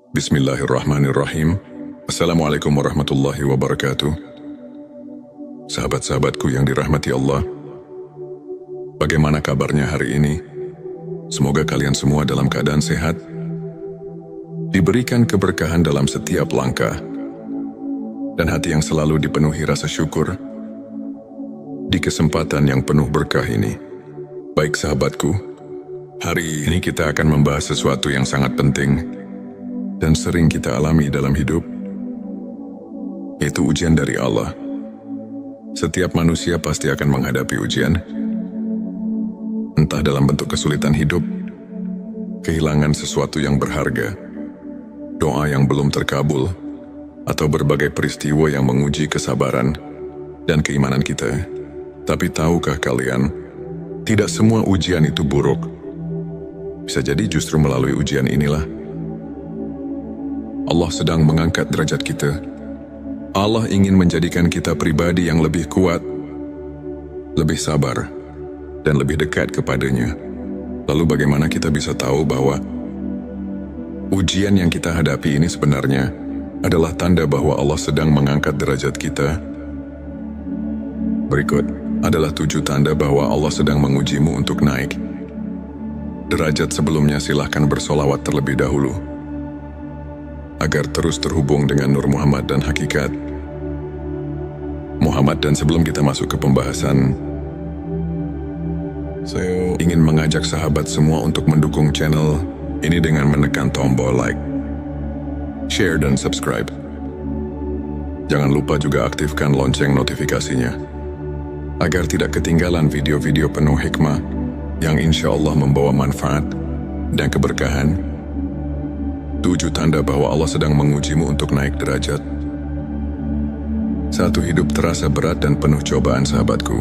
Bismillahirrahmanirrahim. Assalamualaikum warahmatullahi wabarakatuh. Sahabat-sahabatku yang dirahmati Allah, bagaimana kabarnya hari ini? Semoga kalian semua dalam keadaan sehat, diberikan keberkahan dalam setiap langkah, dan hati yang selalu dipenuhi rasa syukur di kesempatan yang penuh berkah ini. Baik sahabatku, hari ini kita akan membahas sesuatu yang sangat penting dan sering kita alami dalam hidup, yaitu ujian dari Allah. Setiap manusia pasti akan menghadapi ujian, entah dalam bentuk kesulitan hidup, kehilangan sesuatu yang berharga, doa yang belum terkabul, atau berbagai peristiwa yang menguji kesabaran dan keimanan kita. Tapi tahukah kalian, tidak semua ujian itu buruk. Bisa jadi justru melalui ujian inilah Allah sedang mengangkat derajat kita. Allah ingin menjadikan kita pribadi yang lebih kuat, lebih sabar, dan lebih dekat kepadanya. Lalu bagaimana kita bisa tahu bahwa ujian yang kita hadapi ini sebenarnya adalah tanda bahwa Allah sedang mengangkat derajat kita? Berikut adalah 7 tanda bahwa Allah sedang mengujimu untuk naik derajat. Sebelumnya silahkan bersolawat terlebih dahulu agar terus terhubung dengan Nur Muhammad dan hakikat Muhammad. Dan sebelum kita masuk ke pembahasan, saya ingin mengajak sahabat semua untuk mendukung channel ini dengan menekan tombol like, share, dan subscribe. Jangan lupa juga aktifkan lonceng notifikasinya agar tidak ketinggalan video-video penuh hikmah yang insya Allah membawa manfaat dan keberkahan. 7 tanda bahwa Allah sedang mengujimu untuk naik derajat. 1. Hidup terasa berat dan penuh cobaan. Sahabatku,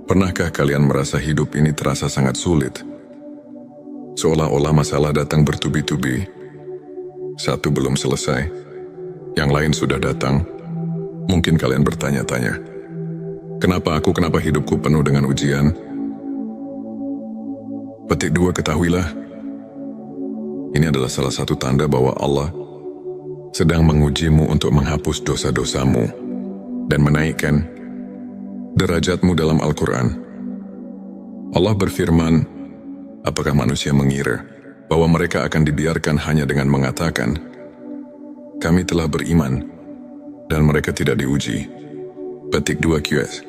pernahkah kalian merasa hidup ini terasa sangat sulit? Seolah-olah masalah datang bertubi-tubi. Satu belum selesai, yang lain sudah datang. Mungkin kalian bertanya-tanya, kenapa hidupku penuh dengan ujian? Petik 2, ketahuilah, ini adalah salah satu tanda bahwa Allah sedang mengujimu untuk menghapus dosa-dosamu dan menaikkan derajatmu. Dalam Al-Quran, Allah berfirman, apakah manusia mengira bahwa mereka akan dibiarkan hanya dengan mengatakan, kami telah beriman, dan mereka tidak diuji? Petik 2 QS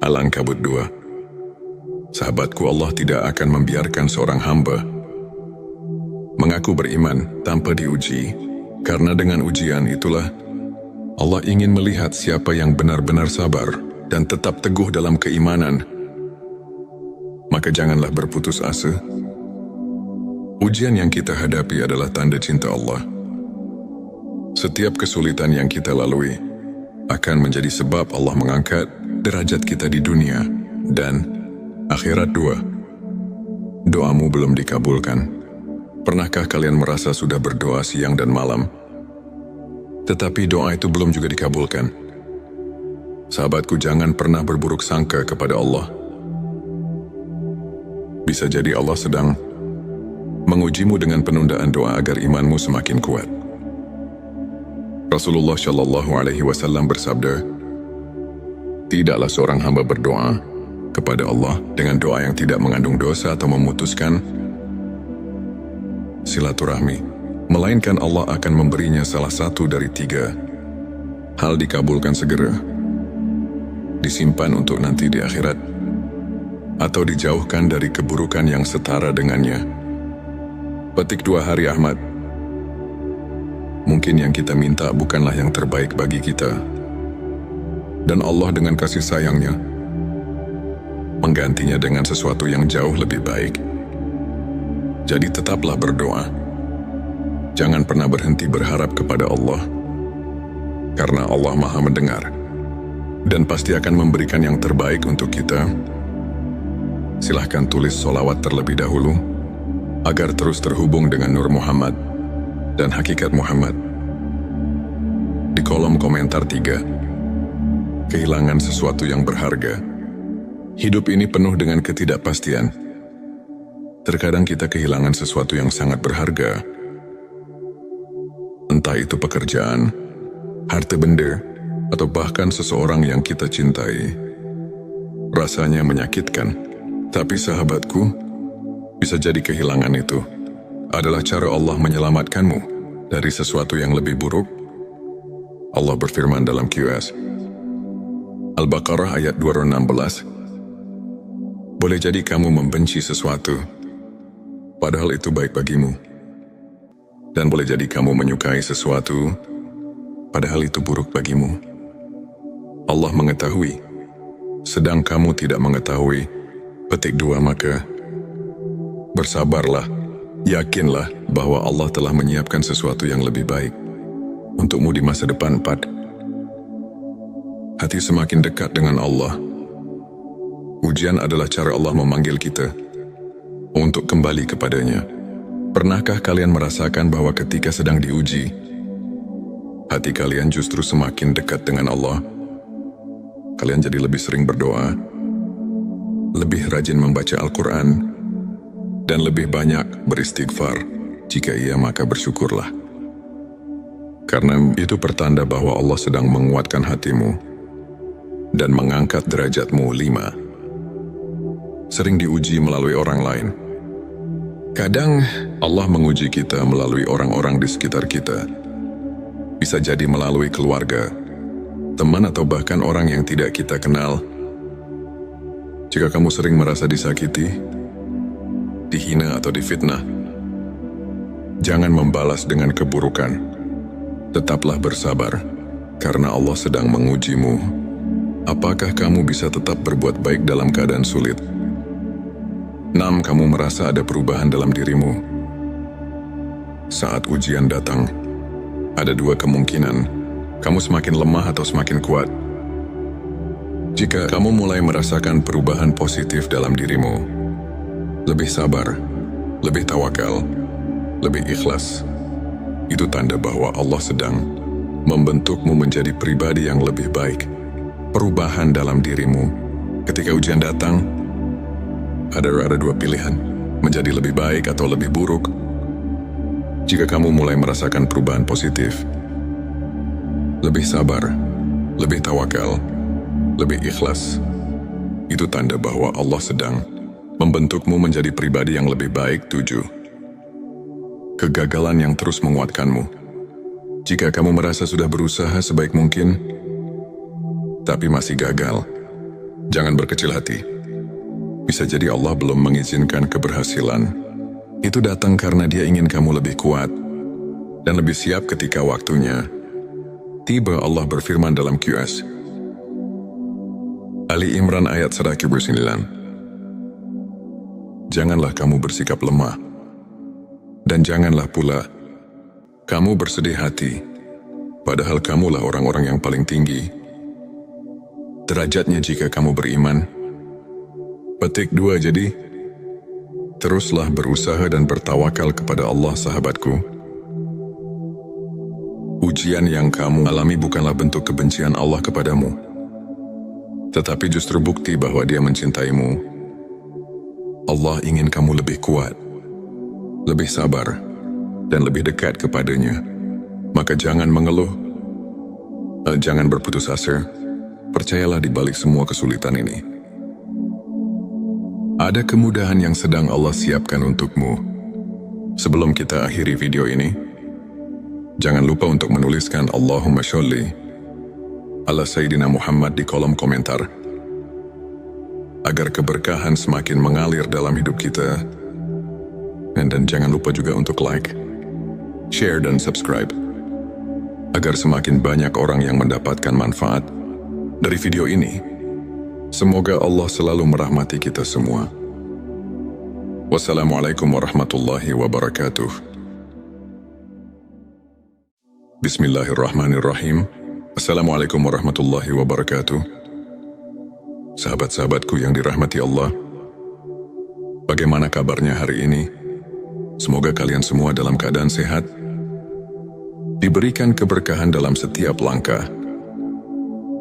Al-Ankabut 2. Sahabatku, Allah tidak akan membiarkan seorang hamba mengaku beriman tanpa diuji, karena dengan ujian itulah Allah ingin melihat siapa yang benar-benar sabar dan tetap teguh dalam keimanan. Maka janganlah berputus asa. Ujian yang kita hadapi adalah tanda cinta Allah. Setiap kesulitan yang kita lalui akan menjadi sebab Allah mengangkat derajat kita di dunia dan akhirat. 2. Doamu belum dikabulkan. Pernahkah kalian merasa sudah berdoa siang dan malam, tetapi doa itu belum juga dikabulkan? Sahabatku, jangan pernah berburuk sangka kepada Allah. Bisa jadi Allah sedang mengujimu dengan penundaan doa agar imanmu semakin kuat. Rasulullah Shallallahu Alaihi Wasallam bersabda, tidaklah seorang hamba berdoa kepada Allah dengan doa yang tidak mengandung dosa atau memutuskan silaturahmi, melainkan Allah akan memberinya salah satu dari 3 hal: dikabulkan segera, disimpan untuk nanti di akhirat, atau dijauhkan dari keburukan yang setara dengannya. Petik 2 Hari Ahmad. Mungkin yang kita minta bukanlah yang terbaik bagi kita, dan Allah dengan kasih sayangnya menggantinya dengan sesuatu yang jauh lebih baik. Jadi tetaplah berdoa. Jangan pernah berhenti berharap kepada Allah, karena Allah Maha mendengar dan pasti akan memberikan yang terbaik untuk kita. Silahkan tulis solawat terlebih dahulu agar terus terhubung dengan Nur Muhammad dan hakikat Muhammad. Di kolom komentar 3. Kehilangan sesuatu yang berharga. Hidup ini penuh dengan ketidakpastian. Terkadang kita kehilangan sesuatu yang sangat berharga. Entah itu pekerjaan, harta benda, atau bahkan seseorang yang kita cintai. Rasanya menyakitkan, tapi sahabatku, bisa jadi kehilangan itu adalah cara Allah menyelamatkanmu dari sesuatu yang lebih buruk. Allah berfirman dalam QS Al-Baqarah ayat 216, boleh jadi kamu membenci sesuatu, padahal itu baik bagimu. Dan boleh jadi kamu menyukai sesuatu, padahal itu buruk bagimu. Allah mengetahui, sedang kamu tidak mengetahui. Petik 2, maka bersabarlah, yakinlah bahwa Allah telah menyiapkan sesuatu yang lebih baik untukmu di masa depan. 4. Hati semakin dekat dengan Allah. Ujian adalah cara Allah memanggil kita untuk kembali kepadanya. Pernahkah kalian merasakan bahwa ketika sedang diuji, hati kalian justru semakin dekat dengan Allah? Kalian jadi lebih sering berdoa, lebih rajin membaca Al-Quran, dan lebih banyak beristighfar. Jika iya, maka bersyukurlah. Karena itu pertanda bahwa Allah sedang menguatkan hatimu dan mengangkat derajatmu. 5. Sering diuji melalui orang lain. Kadang Allah menguji kita melalui orang-orang di sekitar kita. Bisa jadi melalui keluarga, teman, atau bahkan orang yang tidak kita kenal. Jika kamu sering merasa disakiti, dihina, atau difitnah, jangan membalas dengan keburukan. Tetaplah bersabar, karena Allah sedang mengujimu. Apakah kamu bisa tetap berbuat baik dalam keadaan sulit? 6. Kamu merasa ada perubahan dalam dirimu. Saat ujian datang, ada 2 kemungkinan. Kamu semakin lemah atau semakin kuat. Jika kamu mulai merasakan perubahan positif dalam dirimu, lebih sabar, lebih tawakal, lebih ikhlas, itu tanda bahwa Allah sedang membentukmu menjadi pribadi yang lebih baik. Perubahan dalam dirimu. Ketika ujian datang, ada 2 pilihan, menjadi lebih baik atau lebih buruk. Jika kamu mulai merasakan perubahan positif, lebih sabar, lebih tawakal, lebih ikhlas, itu tanda bahwa Allah sedang membentukmu menjadi pribadi yang lebih baik. 7. Kegagalan yang terus menguatkanmu. Jika kamu merasa sudah berusaha sebaik mungkin, tapi masih gagal, jangan berkecil hati. Bisa jadi Allah belum mengizinkan keberhasilan. Itu datang karena Dia ingin kamu lebih kuat dan lebih siap ketika waktunya tiba. Allah berfirman dalam QS Ali Imran ayat 109, janganlah kamu bersikap lemah, dan janganlah pula kamu bersedih hati, padahal kamulah orang-orang yang paling tinggi derajatnya jika kamu beriman. Petik 2. Jadi, teruslah berusaha dan bertawakal kepada Allah, sahabatku. Ujian yang kamu alami bukanlah bentuk kebencian Allah kepadamu, tetapi justru bukti bahwa Dia mencintaimu. Allah ingin kamu lebih kuat, lebih sabar, dan lebih dekat kepadanya. Maka jangan mengeluh, jangan berputus asa. Percayalah di balik semua kesulitan ini, ada kemudahan yang sedang Allah siapkan untukmu. Sebelum kita akhiri video ini, jangan lupa untuk menuliskan Allahumma sholli ala Sayyidina Muhammad di kolom komentar, agar keberkahan semakin mengalir dalam hidup kita. Dan jangan lupa juga untuk like, share, dan subscribe, agar semakin banyak orang yang mendapatkan manfaat dari video ini. Semoga Allah selalu merahmati kita semua. Wassalamualaikum warahmatullahi wabarakatuh. Bismillahirrahmanirrahim. Assalamualaikum warahmatullahi wabarakatuh. Sahabat-sahabatku yang dirahmati Allah, bagaimana kabarnya hari ini? Semoga kalian semua dalam keadaan sehat, diberikan keberkahan dalam setiap langkah,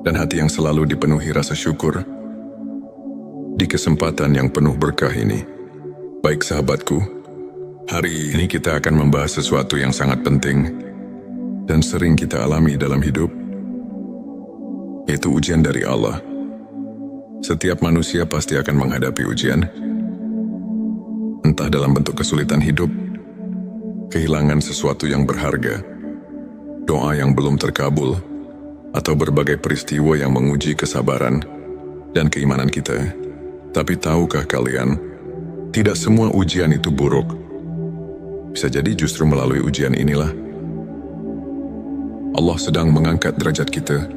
dan hati yang selalu dipenuhi rasa syukur di kesempatan yang penuh berkah ini. Baik sahabatku, hari ini kita akan membahas sesuatu yang sangat penting dan sering kita alami dalam hidup, yaitu ujian dari Allah. Setiap manusia pasti akan menghadapi ujian, entah dalam bentuk kesulitan hidup, kehilangan sesuatu yang berharga, doa yang belum terkabul, atau berbagai peristiwa yang menguji kesabaran dan keimanan kita. Tapi tahukah kalian, tidak semua ujian itu buruk. Bisa jadi justru melalui ujian inilah Allah sedang mengangkat derajat kita.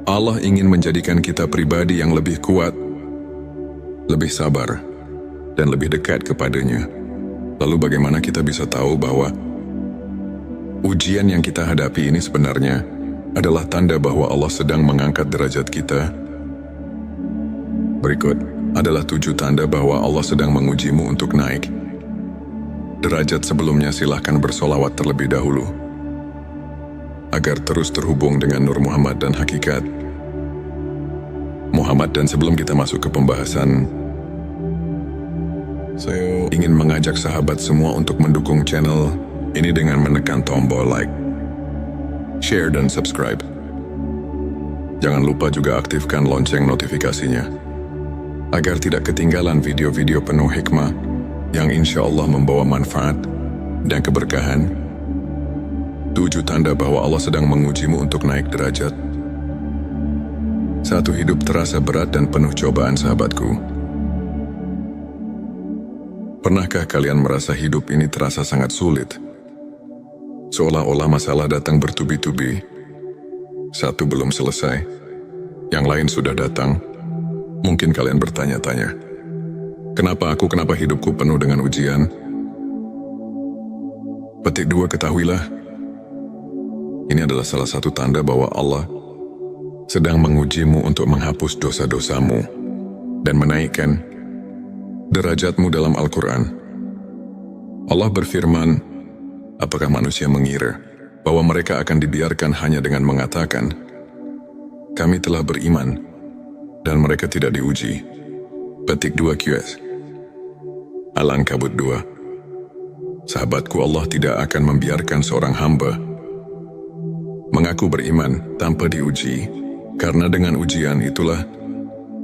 Allah ingin menjadikan kita pribadi yang lebih kuat, lebih sabar, dan lebih dekat kepadanya. Lalu bagaimana kita bisa tahu bahwa ujian yang kita hadapi ini sebenarnya adalah tanda bahwa Allah sedang mengangkat derajat kita? Berikut adalah 7 tanda bahwa Allah sedang mengujimu untuk naik derajat. Sebelumnya silahkan bersolawat terlebih dahulu agar terus terhubung dengan Nur Muhammad dan hakikat Muhammad. Dan sebelum kita masuk ke pembahasan, saya ingin mengajak sahabat semua untuk mendukung channel ini dengan menekan tombol like, share, dan subscribe. Jangan lupa juga aktifkan lonceng notifikasinya agar tidak ketinggalan video-video penuh hikmah yang insya Allah membawa manfaat dan keberkahan. 7 tanda bahwa Allah sedang mengujimu untuk naik derajat. 1. Hidup terasa berat dan penuh cobaan. Sahabatku, pernahkah kalian merasa hidup ini terasa sangat sulit? Seolah-olah masalah datang bertubi-tubi. Satu belum selesai, yang lain sudah datang. Mungkin kalian bertanya-tanya, kenapa hidupku penuh dengan ujian? Petik 2, ketahuilah, ini adalah salah satu tanda bahwa Allah sedang mengujimu untuk menghapus dosa-dosamu dan menaikkan derajatmu. Dalam Al-Quran, Allah berfirman, apakah manusia mengira bahwa mereka akan dibiarkan hanya dengan mengatakan, kami telah beriman, dan mereka tidak diuji? Petik 2 QS Al-Ankabut 2. Sahabatku, Allah tidak akan membiarkan seorang hamba mengaku beriman tanpa diuji, karena dengan ujian itulah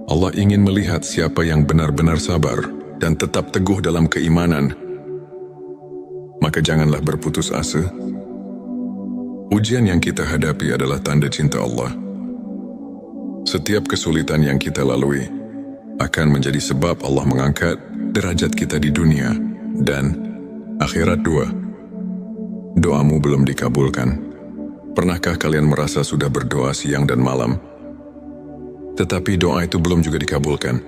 Allah ingin melihat siapa yang benar-benar sabar dan tetap teguh dalam keimanan. Maka janganlah berputus asa. Ujian yang kita hadapi adalah tanda cinta Allah. Setiap kesulitan yang kita lalui akan menjadi sebab Allah mengangkat derajat kita di dunia dan akhirat. 2. Doamu belum dikabulkan. Pernahkah kalian merasa sudah berdoa siang dan malam, tetapi doa itu belum juga dikabulkan?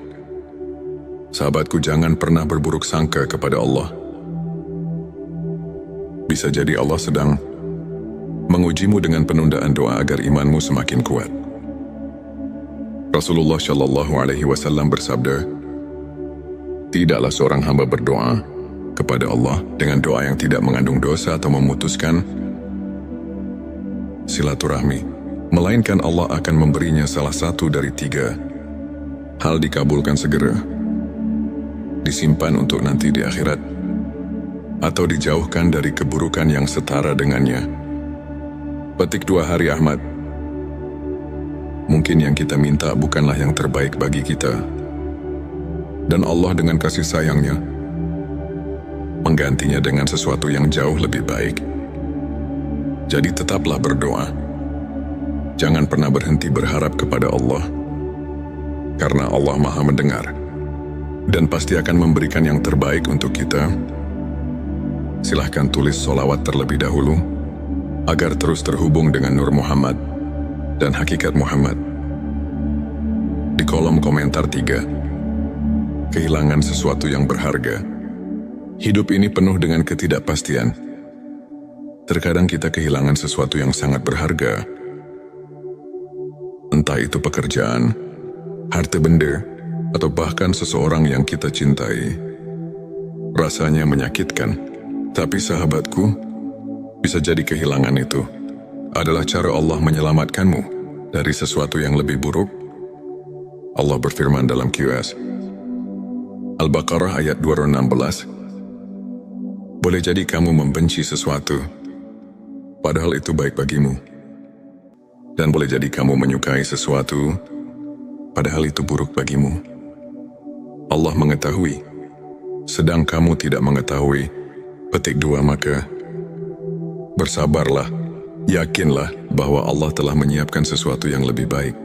Sahabatku, jangan pernah berburuk sangka kepada Allah. Bisa jadi Allah sedang mengujimu dengan penundaan doa agar imanmu semakin kuat. Rasulullah Shallallahu Alaihi Wasallam bersabda, tidaklah seorang hamba berdoa kepada Allah dengan doa yang tidak mengandung dosa atau memutuskan silaturahmi, melainkan Allah akan memberinya salah satu dari 3 hal: dikabulkan segera, disimpan untuk nanti di akhirat, atau dijauhkan dari keburukan yang setara dengannya. Petik 2 Hari Ahmad. Mungkin yang kita minta bukanlah yang terbaik bagi kita, dan Allah dengan kasih sayangnya menggantinya dengan sesuatu yang jauh lebih baik. Jadi tetaplah berdoa. Jangan pernah berhenti berharap kepada Allah, karena Allah Maha mendengar dan pasti akan memberikan yang terbaik untuk kita. Silahkan tulis solawat terlebih dahulu agar terus terhubung dengan Nur Muhammad dan hakikat Muhammad. Di kolom komentar 3. Kehilangan sesuatu yang berharga. Hidup ini penuh dengan ketidakpastian. Terkadang kita kehilangan sesuatu yang sangat berharga. Entah itu pekerjaan, harta benda, atau bahkan seseorang yang kita cintai. Rasanya menyakitkan, tapi sahabatku, bisa jadi kehilangan itu adalah cara Allah menyelamatkanmu dari sesuatu yang lebih buruk. Allah berfirman dalam QS Al-Baqarah ayat 216. Boleh jadi kamu membenci sesuatu, padahal itu baik bagimu. Dan boleh jadi kamu menyukai sesuatu, padahal itu buruk bagimu. Allah mengetahui, sedang kamu tidak mengetahui. Petik 2. Maka bersabarlah, yakinlah bahwa Allah telah menyiapkan sesuatu yang lebih baik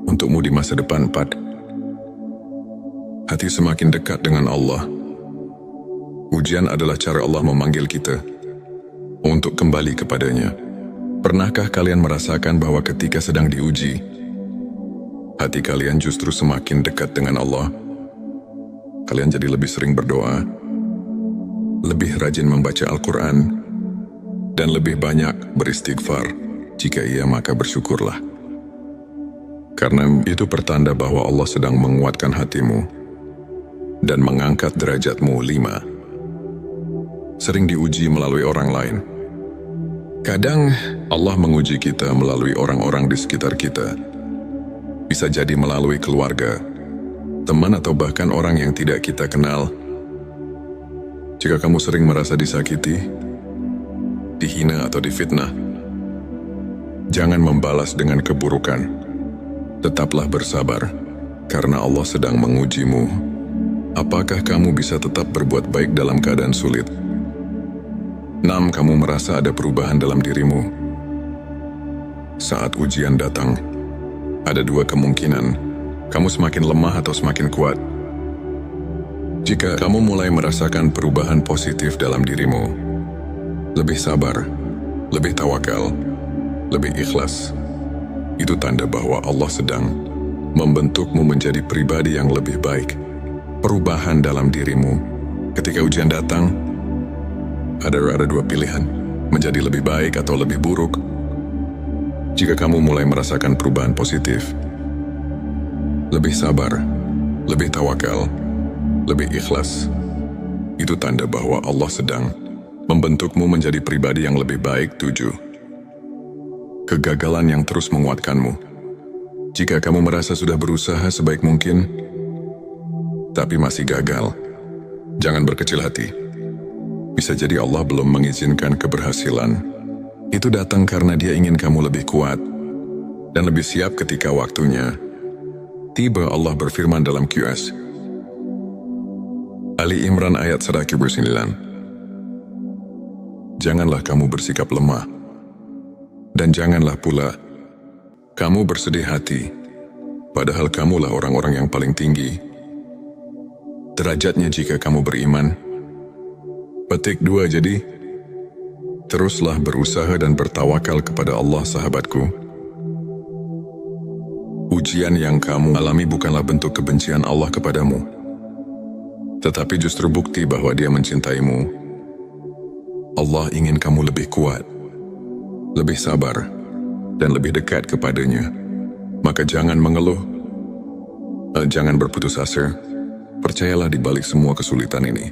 untukmu di masa depan. 4. Hati semakin dekat dengan Allah. Ujian adalah cara Allah memanggil kita untuk kembali kepadanya. Pernahkah kalian merasakan bahwa ketika sedang diuji, hati kalian justru semakin dekat dengan Allah? Kalian jadi lebih sering berdoa, lebih rajin membaca Al-Quran, dan lebih banyak beristighfar. Jika iya, maka bersyukurlah. Karena itu pertanda bahwa Allah sedang menguatkan hatimu dan mengangkat derajatmu. 5. Sering diuji melalui orang lain. Kadang Allah menguji kita melalui orang-orang di sekitar kita. Bisa jadi melalui keluarga, teman, atau bahkan orang yang tidak kita kenal. Jika kamu sering merasa disakiti, dihina, atau difitnah, jangan membalas dengan keburukan. Tetaplah bersabar, karena Allah sedang mengujimu. Apakah kamu bisa tetap berbuat baik dalam keadaan sulit? 6. Kamu merasa ada perubahan dalam dirimu. Saat ujian datang, ada 2 kemungkinan. Kamu semakin lemah atau semakin kuat. Jika kamu mulai merasakan perubahan positif dalam dirimu, lebih sabar, lebih tawakal, lebih ikhlas, itu tanda bahwa Allah sedang membentukmu menjadi pribadi yang lebih baik. Perubahan dalam dirimu. Ketika ujian datang, ada 2 pilihan, menjadi lebih baik atau lebih buruk. Jika kamu mulai merasakan perubahan positif, lebih sabar, lebih tawakal, lebih ikhlas, itu tanda bahwa Allah sedang membentukmu menjadi pribadi yang lebih baik. 7. Kegagalan yang terus menguatkanmu. Jika kamu merasa sudah berusaha sebaik mungkin, tapi masih gagal, jangan berkecil hati. Bisa jadi Allah belum mengizinkan keberhasilan. Itu datang karena Dia ingin kamu lebih kuat dan lebih siap ketika waktunya tiba. Allah berfirman dalam QS Ali Imran ayat 109. Janganlah kamu bersikap lemah, dan janganlah pula kamu bersedih hati, padahal kamulah orang-orang yang paling tinggi derajatnya jika kamu beriman. Petik 2. Jadi, teruslah berusaha dan bertawakal kepada Allah, sahabatku. Ujian yang kamu alami bukanlah bentuk kebencian Allah kepadamu, tetapi justru bukti bahwa Dia mencintaimu. Allah ingin kamu lebih kuat, lebih sabar, dan lebih dekat kepadanya. Maka jangan mengeluh, jangan berputus asa. Percayalah di balik semua kesulitan ini,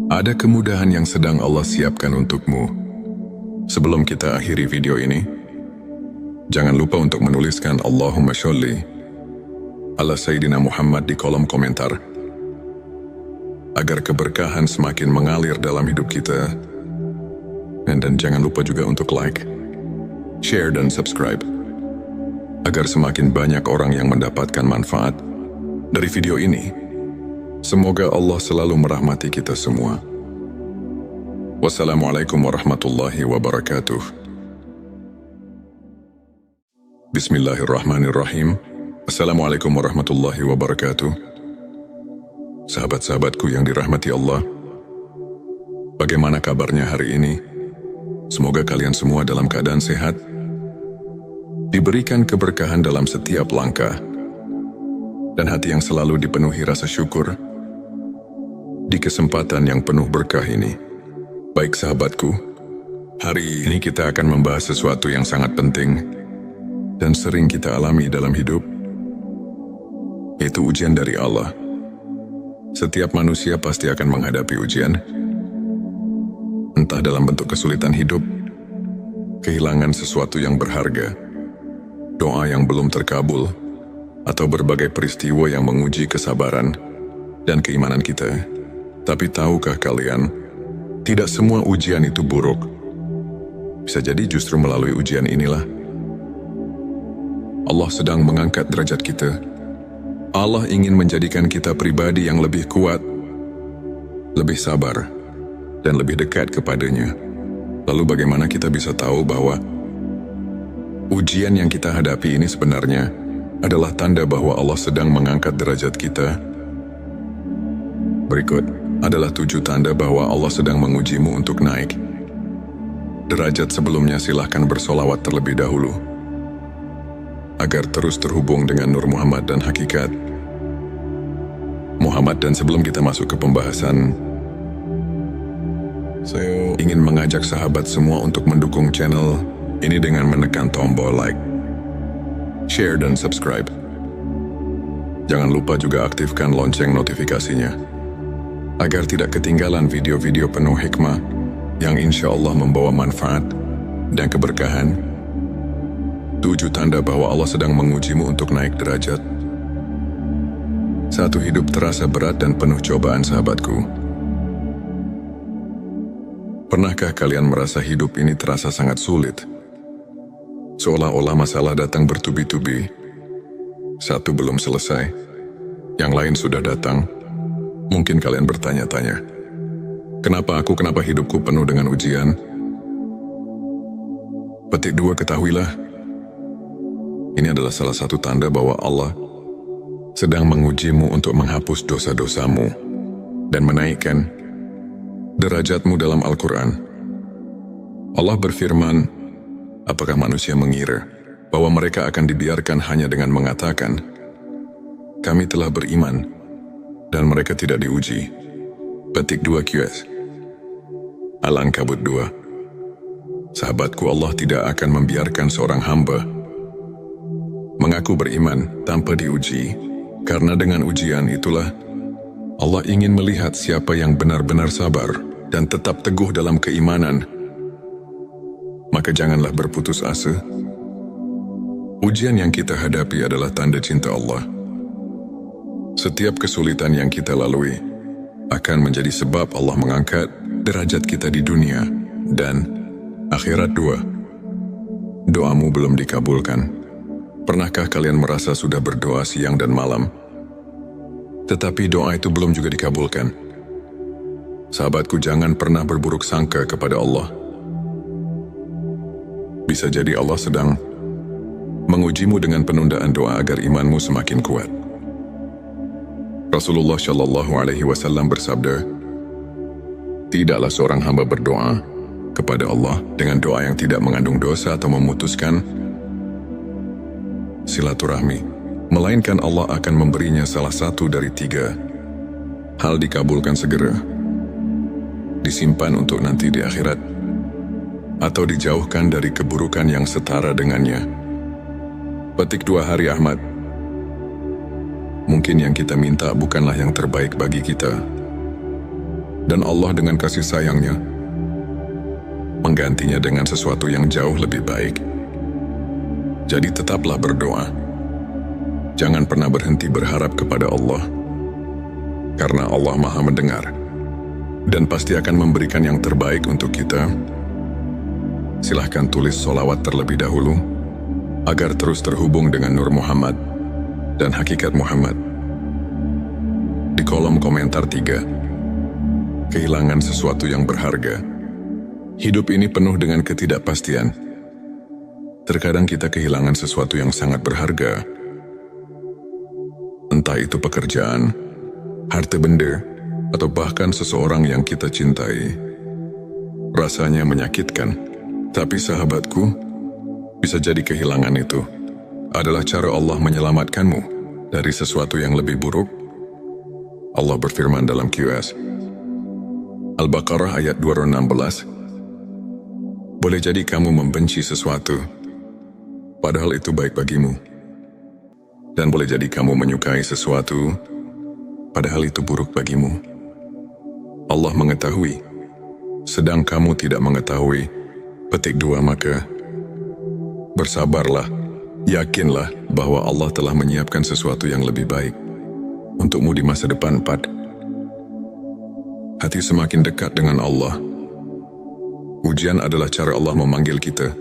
ada kemudahan yang sedang Allah siapkan untukmu. Sebelum kita akhiri video ini, jangan lupa untuk menuliskan Allahumma sholli ala Sayyidina Muhammad di kolom komentar, agar keberkahan semakin mengalir dalam hidup kita. Dan jangan lupa juga untuk like, share, dan subscribe, agar semakin banyak orang yang mendapatkan manfaat dari video ini. Semoga Allah selalu merahmati kita semua. Wassalamualaikum warahmatullahi wabarakatuh. Bismillahirrahmanirrahim. Assalamualaikum warahmatullahi wabarakatuh. Sahabat-sahabatku yang dirahmati Allah, bagaimana kabarnya hari ini? Semoga kalian semua dalam keadaan sehat, diberikan keberkahan dalam setiap langkah, dan hati yang selalu dipenuhi rasa syukur di kesempatan yang penuh berkah ini. Baik sahabatku, hari ini kita akan membahas sesuatu yang sangat penting dan sering kita alami dalam hidup, yaitu ujian dari Allah. Setiap manusia pasti akan menghadapi ujian, entah dalam bentuk kesulitan hidup, kehilangan sesuatu yang berharga, doa yang belum terkabul, atau berbagai peristiwa yang menguji kesabaran dan keimanan kita. Tapi tahukah kalian, tidak semua ujian itu buruk. Bisa jadi justru melalui ujian inilah Allah sedang mengangkat derajat kita. Allah ingin menjadikan kita pribadi yang lebih kuat, lebih sabar, dan lebih dekat kepadanya. Lalu bagaimana kita bisa tahu bahwa ujian yang kita hadapi ini sebenarnya adalah tanda bahwa Allah sedang mengangkat derajat kita? Berikut adalah 7 tanda bahwa Allah sedang mengujimu untuk naik derajat. Sebelumnya silahkan bersolawat terlebih dahulu agar terus terhubung dengan Nur Muhammad dan hakikat Muhammad. Dan sebelum kita masuk ke pembahasan, saya ingin mengajak sahabat semua untuk mendukung channel ini dengan menekan tombol like, share, dan subscribe. Jangan lupa juga aktifkan lonceng notifikasinya agar tidak ketinggalan video-video penuh hikmah yang insya Allah membawa manfaat dan keberkahan. 7 tanda bahwa Allah sedang mengujimu untuk naik derajat. 1. Hidup terasa berat dan penuh cobaan. Sahabatku, pernahkah kalian merasa hidup ini terasa sangat sulit? Seolah-olah masalah datang bertubi-tubi. Satu belum selesai, yang lain sudah datang. Mungkin kalian bertanya-tanya, kenapa hidupku penuh dengan ujian? Petik 2, ketahuilah, ini adalah salah satu tanda bahwa Allah sedang mengujimu untuk menghapus dosa-dosamu dan menaikkan derajatmu. Dalam Al-Quran, Allah berfirman, apakah manusia mengira bahwa mereka akan dibiarkan hanya dengan mengatakan, kami telah beriman, dan mereka tidak diuji? Petik 2 QS Al-Ankabut 2. Sahabatku, Allah tidak akan membiarkan seorang hamba mengaku beriman tanpa diuji, karena dengan ujian itulah Allah ingin melihat siapa yang benar-benar sabar dan tetap teguh dalam keimanan. Maka janganlah berputus asa. Ujian yang kita hadapi adalah tanda cinta Allah. Setiap kesulitan yang kita lalui akan menjadi sebab Allah mengangkat derajat kita di dunia dan akhirat. 2. Doamu belum dikabulkan. Pernahkah kalian merasa sudah berdoa siang dan malam, tetapi doa itu belum juga dikabulkan? Sahabatku, jangan pernah berburuk sangka kepada Allah. Bisa jadi Allah sedang mengujimu dengan penundaan doa agar imanmu semakin kuat. Rasulullah Shallallahu Alaihi Wasallam bersabda, tidaklah seorang hamba berdoa kepada Allah dengan doa yang tidak mengandung dosa atau memutuskan silaturahmi, melainkan Allah akan memberinya salah satu dari 3 hal: dikabulkan segera, disimpan untuk nanti di akhirat, atau dijauhkan dari keburukan yang setara dengannya. Petik 2 Hari Ahmad. Mungkin yang kita minta bukanlah yang terbaik bagi kita, dan Allah dengan kasih sayangnya menggantinya dengan sesuatu yang jauh lebih baik. Jadi tetaplah berdoa. Jangan pernah berhenti berharap kepada Allah, karena Allah Maha mendengar dan pasti akan memberikan yang terbaik untuk kita. Silahkan tulis solawat terlebih dahulu agar terus terhubung dengan Nur Muhammad dan hakikat Muhammad. Di kolom komentar 3. Kehilangan sesuatu yang berharga. Hidup ini penuh dengan ketidakpastian. Terkadang kita kehilangan sesuatu yang sangat berharga. Entah itu pekerjaan, harta benda, atau bahkan seseorang yang kita cintai. Rasanya menyakitkan. Tapi sahabatku, bisa jadi kehilangan itu adalah cara Allah menyelamatkanmu dari sesuatu yang lebih buruk. Allah berfirman dalam QS Al-Baqarah ayat 216, boleh jadi kamu membenci sesuatu padahal itu baik bagimu, dan boleh jadi kamu menyukai sesuatu padahal itu buruk bagimu. Allah mengetahui, sedang kamu tidak mengetahui. Petik 2 Maka bersabarlah Yakinlah bahwa Allah telah menyiapkan sesuatu yang lebih baik untukmu di masa depan. 4. Hati semakin dekat dengan Allah. Ujian adalah cara Allah memanggil kita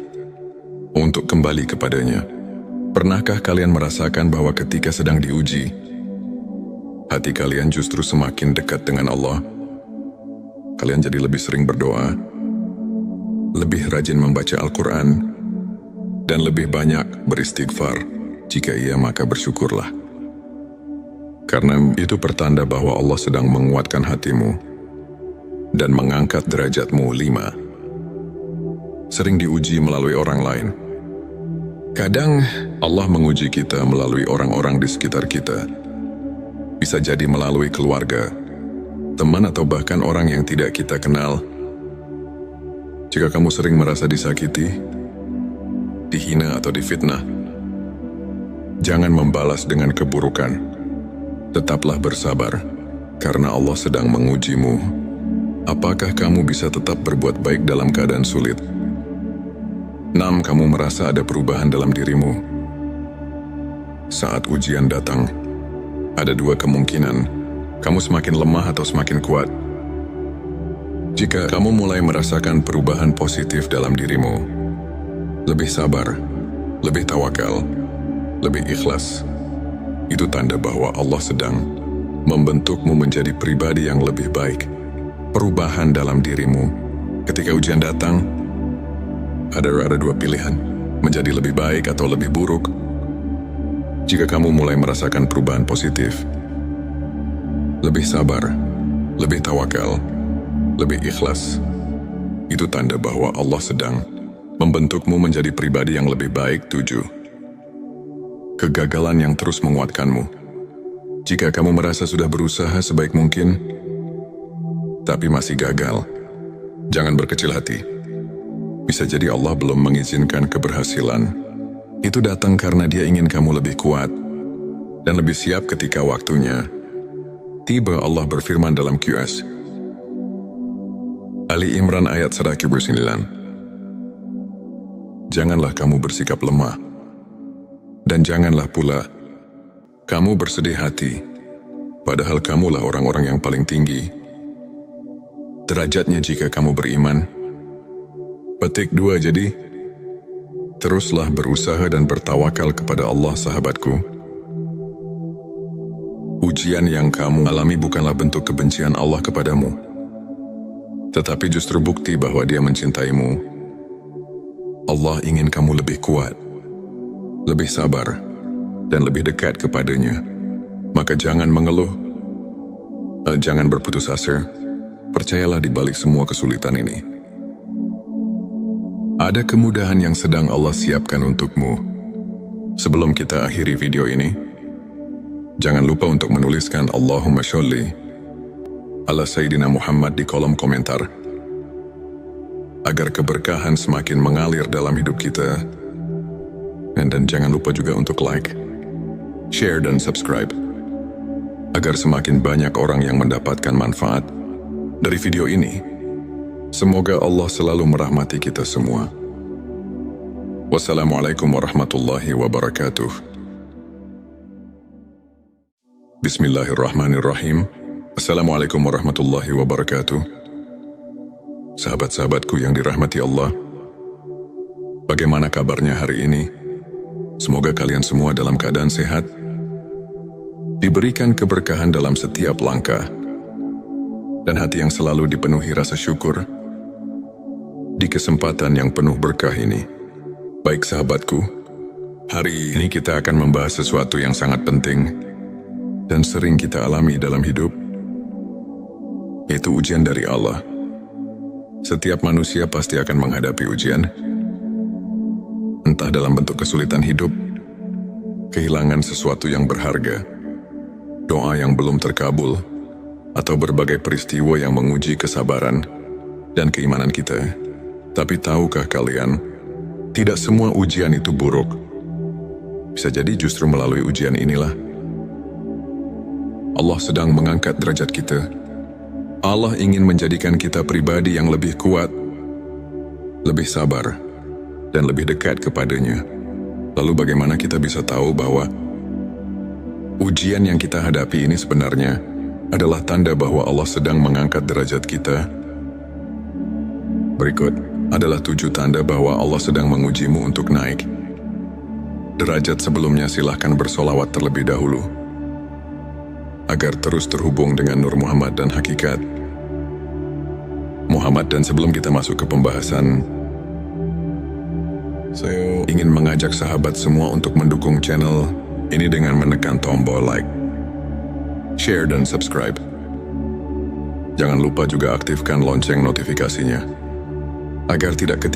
untuk kembali kepadanya. Pernahkah kalian merasakan bahwa ketika sedang diuji, hati kalian justru semakin dekat dengan Allah? Kalian jadi lebih sering berdoa, lebih rajin membaca Al-Quran, dan lebih banyak beristighfar. Jika iya, maka bersyukurlah. Karena itu pertanda bahwa Allah sedang menguatkan hatimu dan mengangkat derajatmu. 5. Sering diuji melalui orang lain. Kadang Allah menguji kita melalui orang-orang di sekitar kita. Bisa jadi melalui keluarga, teman, atau bahkan orang yang tidak kita kenal. Jika kamu sering merasa disakiti, dihina, atau difitnah, jangan membalas dengan keburukan. Tetaplah bersabar, karena Allah sedang mengujimu. Apakah kamu bisa tetap berbuat baik dalam keadaan sulit? 6. Kamu merasa ada perubahan dalam dirimu. Saat ujian datang, ada dua kemungkinan: kamu semakin lemah atau semakin kuat. Jika kamu mulai merasakan perubahan positif dalam dirimu, lebih sabar, lebih tawakal, lebih ikhlas, itu tanda bahwa Allah sedang membentukmu menjadi pribadi yang lebih baik. Perubahan dalam dirimu. Ketika ujian datang, ada dua pilihan: menjadi lebih baik atau lebih buruk. Jika kamu mulai merasakan perubahan positif, lebih sabar, lebih tawakal, lebih ikhlas, itu tanda bahwa Allah sedang membentukmu menjadi pribadi yang lebih baik. 7. Kegagalan yang terus menguatkanmu. Jika kamu merasa sudah berusaha sebaik mungkin, tapi masih gagal, jangan berkecil hati. Bisa jadi Allah belum mengizinkan keberhasilan. Itu datang karena Dia ingin kamu lebih kuat dan lebih siap ketika waktunya tiba. Allah berfirman dalam QS Ali Imran ayat 109. Janganlah kamu bersikap lemah, dan janganlah pula kamu bersedih hati, padahal kamulah orang-orang yang paling tinggi derajatnya jika kamu beriman. Petik 2. Jadi, teruslah berusaha dan bertawakal kepada Allah, sahabatku. Ujian yang kamu alami bukanlah bentuk kebencian Allah kepadamu, tetapi justru bukti bahwa Dia mencintaimu. Allah ingin kamu lebih kuat, lebih sabar, dan lebih dekat kepadanya. Maka jangan mengeluh, jangan berputus asa. Percayalah di balik semua kesulitan ini, ada kemudahan yang sedang Allah siapkan untukmu. Sebelum kita akhiri video ini, jangan lupa untuk menuliskan Allahumma sholli ala Sayyidina Muhammad di kolom komentar, agar keberkahan semakin mengalir dalam hidup kita. Dan jangan lupa juga untuk like, share, dan subscribe, agar semakin banyak orang yang mendapatkan manfaat dari video ini. Semoga Allah selalu merahmati kita semua. Wassalamualaikum warahmatullahi wabarakatuh. Bismillahirrahmanirrahim. Assalamualaikum warahmatullahi wabarakatuh. Sahabat-sahabatku yang dirahmati Allah, bagaimana kabarnya hari ini? Semoga kalian semua dalam keadaan sehat, diberikan keberkahan dalam setiap langkah, dan hati yang selalu dipenuhi rasa syukur di kesempatan yang penuh berkah ini. Baik sahabatku, hari ini kita akan membahas sesuatu yang sangat penting dan sering kita alami dalam hidup, yaitu ujian dari Allah. Setiap manusia pasti akan menghadapi ujian, entah dalam bentuk kesulitan hidup, kehilangan sesuatu yang berharga, doa yang belum terkabul, atau berbagai peristiwa yang menguji kesabaran dan keimanan kita. Tapi tahukah kalian, tidak semua ujian itu buruk. Bisa jadi justru melalui ujian inilah Allah sedang mengangkat derajat kita. Allah ingin menjadikan kita pribadi yang lebih kuat, lebih sabar, dan lebih dekat kepadanya. Lalu bagaimana kita bisa tahu bahwa ujian yang kita hadapi ini sebenarnya adalah tanda bahwa Allah sedang mengangkat derajat kita? Berikut adalah 7 tanda bahwa Allah sedang mengujimu untuk naik derajat. Sebelumnya silahkan bersolawat terlebih dahulu agar terus terhubung dengan Nur Muhammad dan hakikat Muhammad. Dan sebelum kita masuk ke pembahasan, saya ingin mengajak sahabat semua untuk mendukung channel ini dengan menekan tombol like, share, dan subscribe. Jangan lupa juga aktifkan lonceng notifikasinya agar tidak ketinggalan